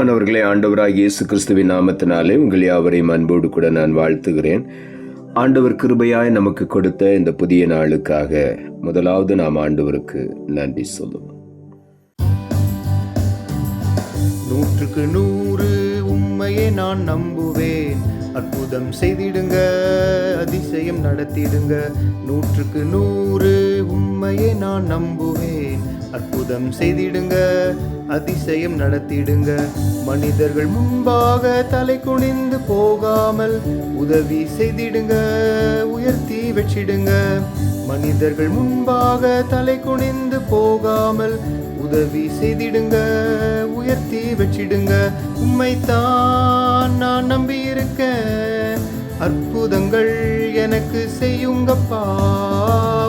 பிரியமானவர்களே, ஆண்டவராகிய இயேசு கிறிஸ்துவின் நாமத்தினாலே உங்கள் யாவரையும் அன்போடு கூட நான் வாழ்த்துகிறேன். ஆண்டவர் கிருபையாய் நமக்கு கொடுத்த இந்த புதிய நாளுக்காக முதலாவது நாம் ஆண்டவருக்கு நன்றி சொல்லுவோம். 100க்கு 100 உம்மையே நான் நம்புவேன். அற்புதம் செய்திடுங்க, அதிசயம் நடத்திடுங்க. 100க்கு 100 உம்மையே நான் நம்புவேன். அற்புதம் செய்திடுங்க, அதிசயம் நடத்திடுங்க. மனிதர்கள் முன்பாக தலை குனிந்து போகாமல் உதவி செய்திடுங்க, உயர்த்தி வச்சிடுங்க. மனிதர்கள் முன்பாக தலை குனிந்து போகாமல் உதவி செய்திடுங்க, உயர்த்தி வச்சிடுங்க. உம்மைத்தான் நான் நம்பியிருக்கேன், அற்புதங்கள் எனக்கு செய்யுங்கப்பா.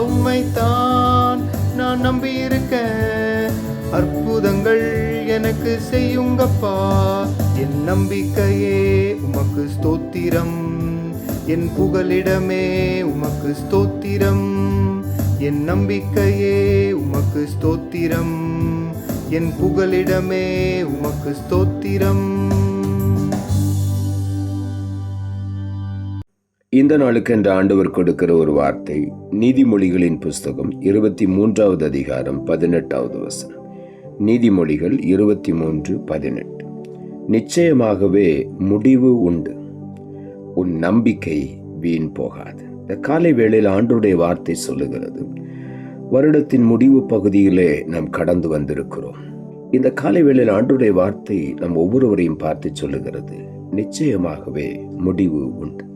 உம்மைத்தான் நான் நம்பியிருக்கேன், அற்புதங்கள் எனக்கு செய்யுங்கப்பா. என் நம்பிக்கையே உமக்கு ஸ்தோத்திரம், என் புகலிடமே உமக்கு ஸ்தோத்திரம். என் நம்பிக்கையே உமக்கு ஸ்தோத்திரம், என் புகலிடமே உமக்கு ஸ்தோத்திரம். இந்த நாளுக்கு என்று ஆண்டவர் கொடுக்கிற ஒரு வார்த்தை நீதிமொழிகளின் புஸ்தகம் 23வது அதிகாரம் 18வது வசனம். நீதிமொழிகள் 23:18. நிச்சயமாகவே முடிவு உண்டு, உன் நம்பிக்கை வீண் போகாது. இந்த காலை வேளையில் ஆண்டவருடைய வார்த்தை சொல்லுகிறது, வருடத்தின் முடிவு பகுதியிலே நாம் கடந்து வந்திருக்கிறோம். இந்த காலை வேளையில் ஆண்டவருடைய வார்த்தை நம் ஒவ்வொருவரையும் பார்த்து சொல்லுகிறது, நிச்சயமாகவே முடிவு உண்டு.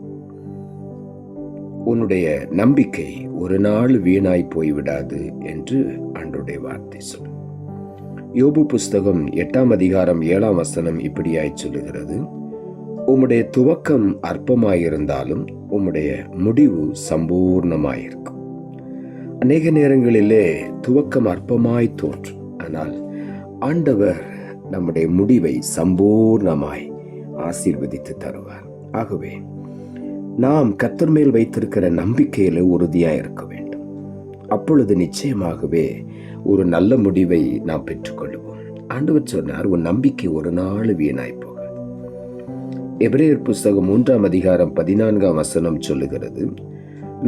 உன்னுடைய நம்பிக்கை ஒரு நாள் வீணாய் போய்விடாது என்று ஆண்டவருடைய வார்த்தை சொல்லு. யோபு புஸ்தகம் 8ஆம் அதிகாரம் 7ஆம் வசனம் இப்படியாய் சொல்லுகிறது, உம்முடைய துவக்கம் அற்பமாயிருந்தாலும் உம்முடைய முடிவு சம்பூர்ணமாயிருக்கும். அநேக நேரங்களிலே துவக்கம் அற்பமாய் தோற்றும், ஆனால் ஆண்டவர் நம்முடைய முடிவை சம்பூர்ணமாய் ஆசீர்வதித்து தருவார். ஆகவே நாம் கர்த்தர் மேல் வைத்திருக்கிற நம்பிக்கையில உறுதியா இருக்க வேண்டும். அப்பொழுது நிச்சயமாகவே ஒரு நல்ல முடிவை நாம் பெற்றுக்கொள்வோம். ஆண்டவர் சொன்னார், உன் நம்பிக்கை ஒரு நாள் வீணாய் போகாது. எபிரேயர் புஸ்தகம் 3ஆம் அதிகாரம் 14ஆம் வசனம் சொல்லுகிறது,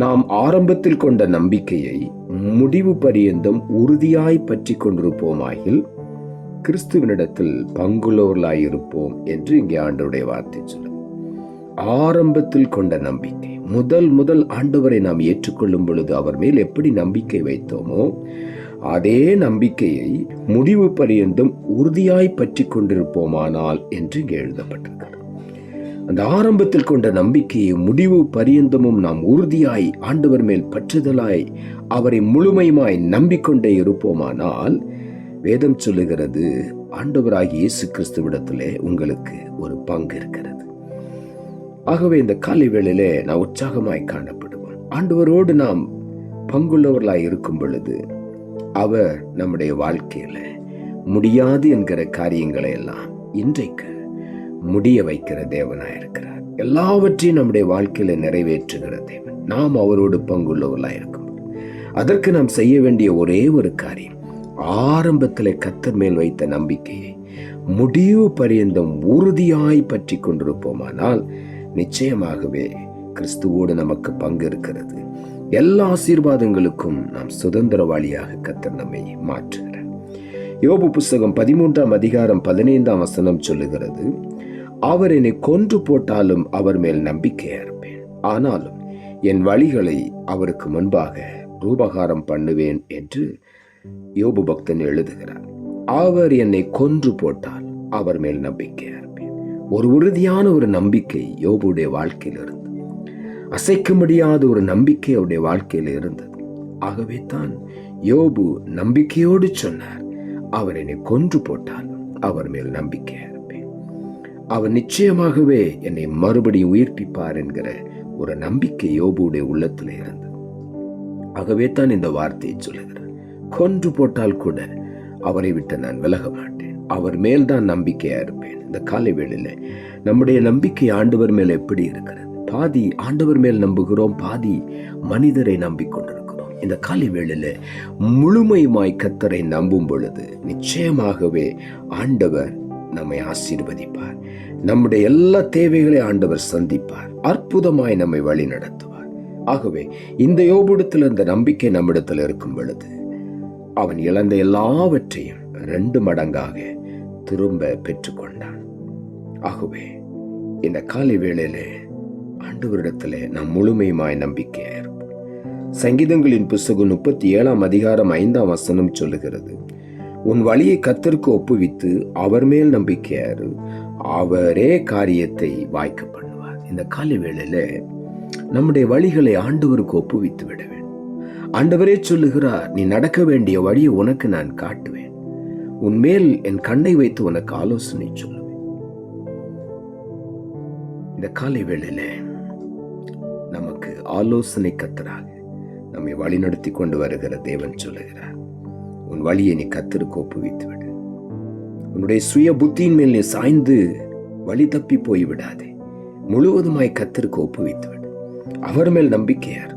நாம் ஆரம்பத்தில் கொண்ட நம்பிக்கையை முடிவு பரியந்தம் உறுதியாய் பற்றி கொண்டிருப்போமாகில் கிறிஸ்துவனிடத்தில் பங்குள்ளவர்களாயிருப்போம் என்று இங்கே ஆண்டவருடைய வார்த்தை சொல்லுது. ஆரம்பத்தில் கொண்ட நம்பிக்கை, முதல் ஆண்டவரை நாம் ஏற்றுக்கொள்ளும் பொழுது அவர் மேல் எப்படி நம்பிக்கை வைத்தோமோ அதே நம்பிக்கையை முடிவு பரியந்தம் உறுதியாய் பற்றி கொண்டிருப்போமானால் என்று இங்கே எழுதப்பட்டிருக்கிறது. அந்த ஆரம்பத்தில் கொண்ட நம்பிக்கையை முடிவு பரியந்தமும் நாம் உறுதியாய் ஆண்டவர் மேல் பற்றுதலாய் அவரை முழுமையுமாய் நம்பிக்கொண்டே இருப்போமானால் வேதம் சொல்லுகிறது, ஆண்டவராகிய இயேசு கிறிஸ்துவிடத்திலே உங்களுக்கு ஒரு பங்கு இருக்கிறது. ஆகவே இந்த காலை வேளையிலே நான் உற்சாகமாய் காணப்படுவோம். ஆண்டவரோடு நாம் பங்குள்ளவர்களாய் இருக்கும் பொழுது அவர் நம்முடைய வாழ்க்கையில முடியாது என்கிற காரியங்களை எல்லாம் இன்றைக்கு முடிய வைக்கிற தேவனாய் இருக்கிறார். எல்லாவற்றையும் நம்முடைய வாழ்க்கையில நிறைவேற்றுகிற தேவன். நாம் அவரோடு பங்குள்ளவர்களாய் இருக்கும். அதற்கு நாம் செய்ய வேண்டிய ஒரே ஒரு காரியம், ஆரம்பத்திலே கர்த்தர் மேல் வைத்த நம்பிக்கையை முடிவு பரியந்தம் உறுதியாய் பற்றி கொண்டிருப்போமானால் நிச்சயமாகவே கிறிஸ்துவோடு நமக்கு பங்கு இருக்கிறது. எல்லா ஆசீர்வாதங்களுக்கும் நாம் சுதந்திரவாளியாக கர்த்தர் நம்மை மாற்றுகிறார். யோபு புஸ்தகம் 13ஆம் அதிகாரம் 15ஆம் வசனம் சொல்லுகிறது, அவர் என்னை கொன்று போட்டாலும் அவர் மேல் நம்பிக்கையா இருப்பேன், ஆனாலும் என் வழிகளை அவருக்கு முன்பாக ரூபகாரம் பண்ணுவேன் என்று யோபு பக்தன் எழுதுகிறார். அவர் என்னை கொன்று போட்டால் அவர் மேல் நம்பிக்கையா இருப்பேன். ஒரு உறுதியான ஒரு நம்பிக்கை யோபுடைய வாழ்க்கையில் இருந்தது. அசைக்க முடியாத ஒரு நம்பிக்கை அவருடைய வாழ்க்கையில் இருந்தது. ஆகவே தான் யோபு நம்பிக்கையோடு சொன்னார், அவர் என்னை கொன்று போட்டால் அவர் மேல் நம்பிக்கையா இருப்பேன், அவர் நிச்சயமாகவே என்னை மறுபடியும் உயிர்ப்பிப்பார் என்கிற ஒரு நம்பிக்கை யோபுடைய உள்ளத்தில் இருந்தது. ஆகவே தான் இந்த வார்த்தையை சொல்லுகிறார், கொன்று போட்டால் கூட அவரை விட்டு நான் விலக மாட்டேன், அவர் மேல்தான் நம்பிக்கையா இருப்பேன். இந்த காலை வேளையில நம்முடைய நம்பிக்கை ஆண்டவர் மேல் எப்படி இருக்கிறது? பாதி ஆண்டவர் மேல் நம்புகிறோம், பாதி மனிதரை நம்பிக்கொண்டிருக்கிறோம். இந்த காலை வேளையில முழுமையுமாய் கர்த்தரை நம்பும் பொழுது நிச்சயமாகவே ஆண்டவர் நம்மை ஆசீர்வதிப்பார். நம்முடைய எல்லா தேவைகளை ஆண்டவர் சந்திப்பார். அற்புதமாய் நம்மை வழி நடத்துவார். ஆகவே இந்த யோபுடத்தில் இந்த நம்பிக்கை நம்மிடத்தில் இருக்கும் பொழுது அவன் இழந்த எல்லாவற்றையும் 2 மடங்காக திரும்ப பெற்றுக்கொண்டான். ஆகவே இந்த காலை வேளையிலே ஆண்டவரிடத்திலே நாம் முழுமையுமாய் நம்பிக்கையா இருப்போம். சங்கீதங்களின் புஸ்தகம் 37 அதிகாரம் 5ஆம் வசனம் சொல்லுகிறது, உன் வழியை கர்த்தருக்கு ஒப்புவித்து அவர் மேல் நம்பிக்கையாரு, அவரே காரியத்தை வாய்க்க பண்ணுவார். இந்த காலை வேளையில நம்முடைய வழிகளை ஆண்டவருக்கு ஒப்புவித்து விட வேண்டும். ஆண்டவரே சொல்லுகிறார், நீ நடக்க வேண்டிய வழியை உனக்கு நான் காட்டுவேன், உன் மேல் என் கண்ணை வைத்து உனக்கு ஆலோசனை சொல்லுவேன். இந்த காலை வேளையில நமக்கு ஆலோசனை கர்த்தராக நம்மை வழி நடத்தி கொண்டு வருகிற தேவன் சொல்லுகிறார், உன் வழியை நீ கர்த்தருக்கு ஒப்புவித்து விடு. உன்னுடைய சுய புத்தியின் மேல் நீ சாய்ந்து வழி தப்பி போய்விடாதே. முழுவதுமாய் கர்த்தருக்கு ஒப்புவித்து விடு. அவர் மேல் நம்பிக்கையார்,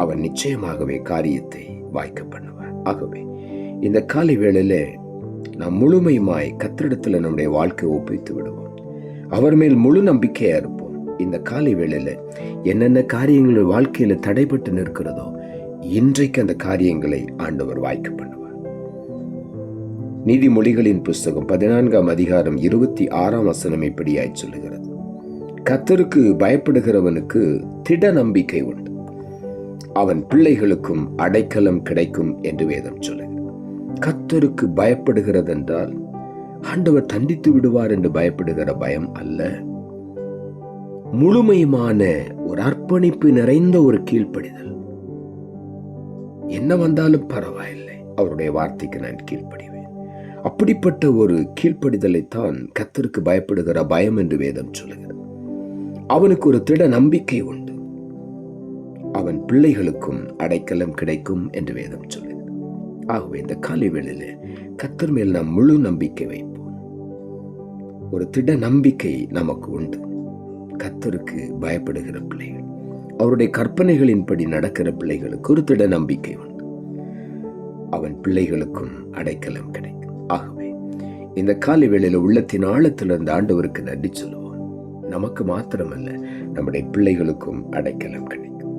அவர் நிச்சயமாகவே காரியத்தை வாய்க்க பண்ணுவார். ஆகவே இந்த காலை வேளையில நாம் முழுமையுமாய் கர்த்தரிடத்தில் நம்முடைய வாழ்க்கையை ஒப்புவித்து விடுவோம். அவர் மேல் முழு நம்பிக்கையா இருப்போம். இந்த காலை வேளையில என்னென்ன காரியங்கள் வாழ்க்கையில தடைபட்டு நிற்கிறதோ இன்றைக்கு அந்த காரியங்களை ஆண்டவர் வாய்க்க பண்ணுவார். நீதிமொழிகளின் புஸ்தகம் 14ஆம் அதிகாரம் 26ஆம் வசனம் இப்படியாய் சொல்லுகிறது, கர்த்தருக்கு பயப்படுகிறவனுக்கு திட நம்பிக்கை உண்டு, அவன் பிள்ளைகளுக்கும் அடைக்கலம் கிடைக்கும் என்று வேதம் சொல்லுகிறது. கர்த்தருக்கு பயப்படுகிறது என்றால் ஆண்டவர் தண்டித்து விடுவார் என்று பயப்படுகிற பயம் அல்ல, முழுமையுமான ஒரு அர்ப்பணிப்பு நிறைந்த ஒரு கீழ்ப்படிதல். என்ன வந்தாலும் பரவாயில்லை, அவருடைய வார்த்தைக்கு நான் கீழ்ப்படிவேன். அப்படிப்பட்ட ஒரு கீழ்ப்படிதலைத்தான் கர்த்தருக்கு பயப்படுகிற பயம் என்று வேதம் சொல்லுகிறது. அவனுக்கு ஒரு திட நம்பிக்கை உண்டு, அவன் பிள்ளைகளுக்கும் அடைக்கலம் கிடைக்கும் என்று வேதம் சொல்லுகிறது. ஆகவே இந்த காலை வேளையில கர்த்தர் மேல் நாம் முழு நம்பிக்கை வைப்போம். ஒரு திட நம்பிக்கை நமக்கு உண்டு. கர்த்தருக்கு பயப்படுகிற பிள்ளைகள், அவருடைய கற்பனைகளின்படி நடக்கிற பிள்ளைகளுக்கு ஒரு திட நம்பிக்கை உண்டு, அவன் பிள்ளைகளுக்கும் அடைக்கலம் கிடைக்கும். ஆகவே இந்த காலை வேளையில உள்ளத்தின் ஆழத்திலிருந்து ஆண்டவருக்கு நன்றி சொல்லுவோம். நமக்கு மாத்திரமல்ல, நம்முடைய பிள்ளைகளுக்கும் அடைக்கலம் கிடைக்கும்.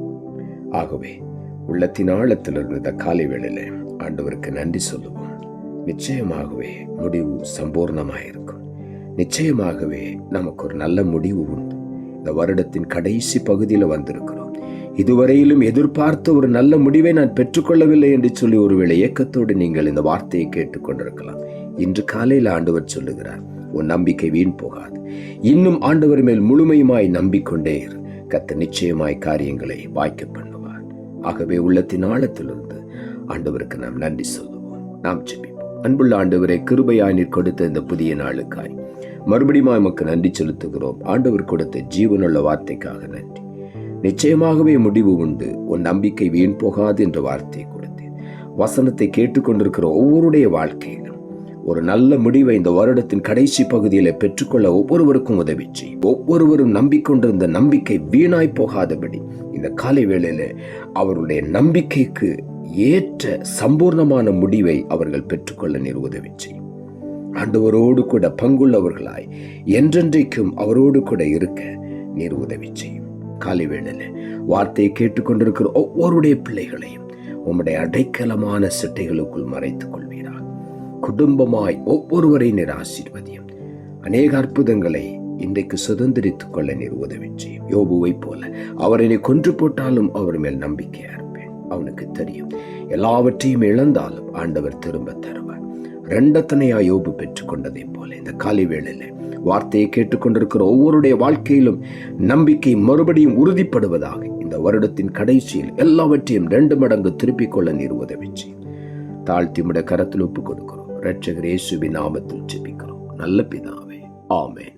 ஆகவே உள்ளத்தின் ஆழத்திலிருந்து இந்த காலை வேளையில ஆண்டவருக்கு நன்றி சொல்லுவோம். நிச்சயமாகவே முடிவு சம்பூர்ணமாயிருக்கும். நிச்சயமாகவே நமக்கு ஒரு நல்ல முடிவு உண்டு. இந்த வருடத்தின் கடைசி பகுதியில் வந்திருக்கிறோம். இதுவரையிலும் எதிர்பார்த்த ஒரு நல்ல முடிவை நான் பெற்றுக்கொள்ளவில்லை என்று சொல்லி ஒருவேளை ஏக்கத்தோடு நீங்கள் இந்த வார்த்தையை கேட்டுக்கொண்டிருக்கலாம். இன்று காலையில் ஆண்டவர் சொல்லுகிறார், உன் நம்பிக்கை வீண் போகாது. இன்னும் ஆண்டவர் மேல் முழுமையுமாய் நம்பிக்கொண்டே இரு. கர்த்தர் நிச்சயமாய் காரியங்களை வாய்க்க பண்ணுவார். ஆகவே உள்ளத்தின் ஆழத்திலிருந்து ஆண்டவருக்கு நாம் நன்றி சொல்லுவோம். நாம் ஜெபிப்போம். அன்புள்ள ஆண்டவரே, கிருபையாய் நீர் கொடுத்த இந்த புதிய நாளுக்காய் மறுபடியும் நமக்கு நன்றி செலுத்துகிறோம். ஆண்டவர் கொடுத்த ஜீவனுள்ள வார்த்தைக்காக நன்றி. நிச்சயமாகவே முடிவு உண்டு, உன் நம்பிக்கை வீண் போகாது என்ற வார்த்தையை கொடுத்தேன். வசனத்தை கேட்டுக்கொண்டிருக்கிற ஒவ்வொருடைய வாழ்க்கையிலும் ஒரு நல்ல முடிவை இந்த வருடத்தின் கடைசி பகுதியில பெற்றுக்கொள்ள ஒவ்வொருவருக்கும் உதவி செய்யும். ஒவ்வொருவரும் நம்பிக்கொண்டிருந்த நம்பிக்கை வீணாய் போகாதபடி இந்த காலை வேளையில அவருடைய நம்பிக்கைக்கு ஏற்ற சம்பூர்ணமான முடிவை அவர்கள் பெற்றுக்கொள்ள நீர் உதவி செய்யும். ஆண்டவரோடு கூட பங்குள்ளவர்களாய் என்றென்றைக்கும் அவரோடு கூட இருக்க நீர் உதவி செய்யும். காலை வேளையில வார்த்தையை கேட்டுக்கொண்டிருக்கிற ஒவ்வொருடைய பிள்ளைகளையும் உம்முடைய அடைக்கலமான சிட்டைகளுக்குள் மறைத்துக் கொள்வீராக. குடும்பமாய் ஒவ்வொருவரை நீர் ஆசீர்வதியும். அநேக அற்புதங்களை இன்றைக்கு சுதந்திரித்துக் கொள்ள நீர் உதவி செய்யும். யோபுவை போல அவரை நீ கொன்று போட்டாலும் அவர் மேல் நம்பிக்கையா இருப்பேன். அவனுக்கு தெரியும், எல்லாவற்றையும் இழந்தாலும் ஆண்டவர் திரும்ப தருவார். ரெண்டத்தனையா யோபு பெற்றுக்கொண்டதை போல இந்த காலை வேளையில வார்த்தையை கேட்டுக்கொண்டிருக்கிற ஒவ்வொருடைய வாழ்க்கையிலும் நம்பிக்கை மறுபடியும் உறுதிப்படுவதாக. இந்த வருடத்தின் கடைசியில் எல்லாவற்றையும் 2 மடங்கு திருப்பிக் கொள்ள நீர் உதவி செய்யும். தாழ்த்தி உம்முடைய கரத்தில் ஒப்புக் கொடுக்கிறோம். இரட்சகர் இயேசுவின் நாமத்தில் ஜெபிக்கிறோம் நல்ல பிதாவே, ஆமென்.